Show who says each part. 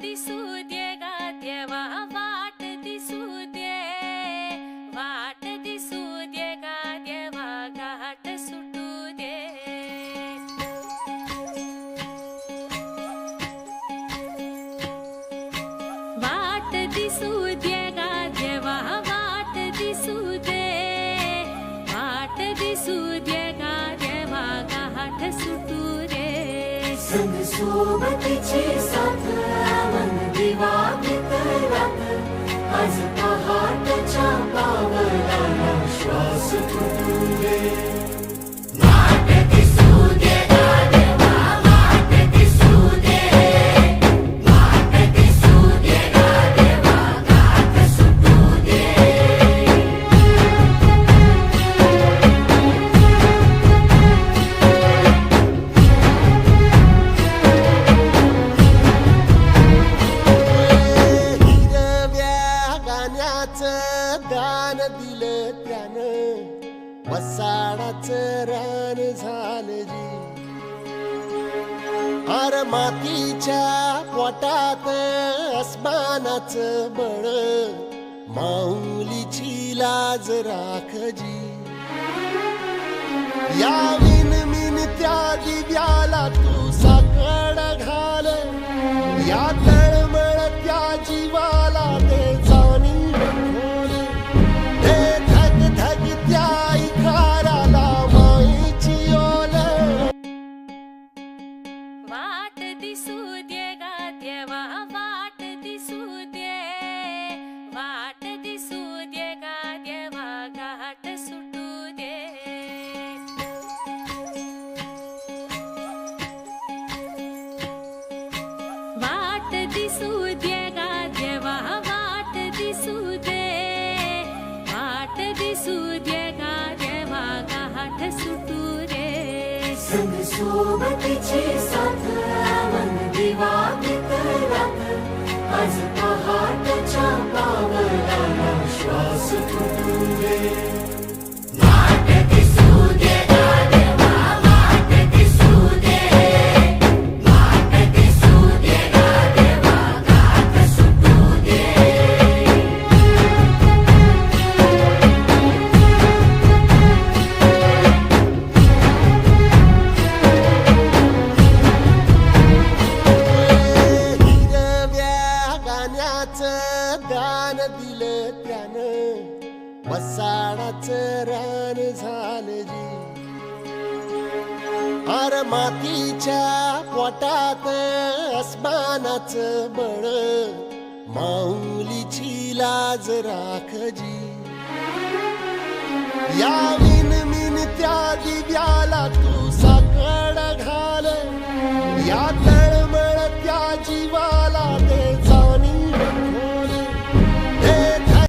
Speaker 1: दिसू दे गा देवा, वाट दिसू दे, वाट दिसू दे गा देवा, घाट सुटू दे. वाट दिसू दे गा देवा, वाट दिसू दे, वाट दिसू दे गा देवा, घाट सुटू दे.
Speaker 2: संग सोबतीची साथ मन दिवा भितरात, आज पहाटच्या पावलाला श्वास फुटू दे. वाट दिसू दे गा देवा, वाट दिसू दे, वाट दिसू दे गा देवा, घाट सुटू दे.
Speaker 3: दान दिलं त्यानं, वसाडाचं रान झालं जी. अर मातीच्या पोटात अस्मानाचं बळ, माऊलीची लाज राख जी. या विनमिन त्या दिव्याला तू साकड घाल, या तळमळ त्या जीवाला ते जाणीव खोल. ते धग धग त्या इकाराला माईची ओल.
Speaker 1: वाट दिसू दे गा देवा, वाट दिसू दे, वाट दिसू दे गा देवा, घाट सुटू दे. वाट दिसू दे गा देवा, वाट दिसू दे, वाट दिसू दे गा देवा, घाट सुटू दे.
Speaker 2: संग सोबतीची साथ मन दिवा भितरात, आज पहाटच्या पावलाला श्वास फुटू दे. वाट दिसू दे गा देवा, वाट दिसू दे, वाट दिसू दे गा देवा, घाट सुटू दे.
Speaker 3: हिरव्या गाण्याचं दान दिलं त्यानं, वसाडाचं रान झालं जी. अर मातीच्या पोटात अस्मानाचं बळ, माऊलीची लाज राख जी. या विनमिन त्या दिव्याला तू साकड घाल, या तळमळ त्या जीवा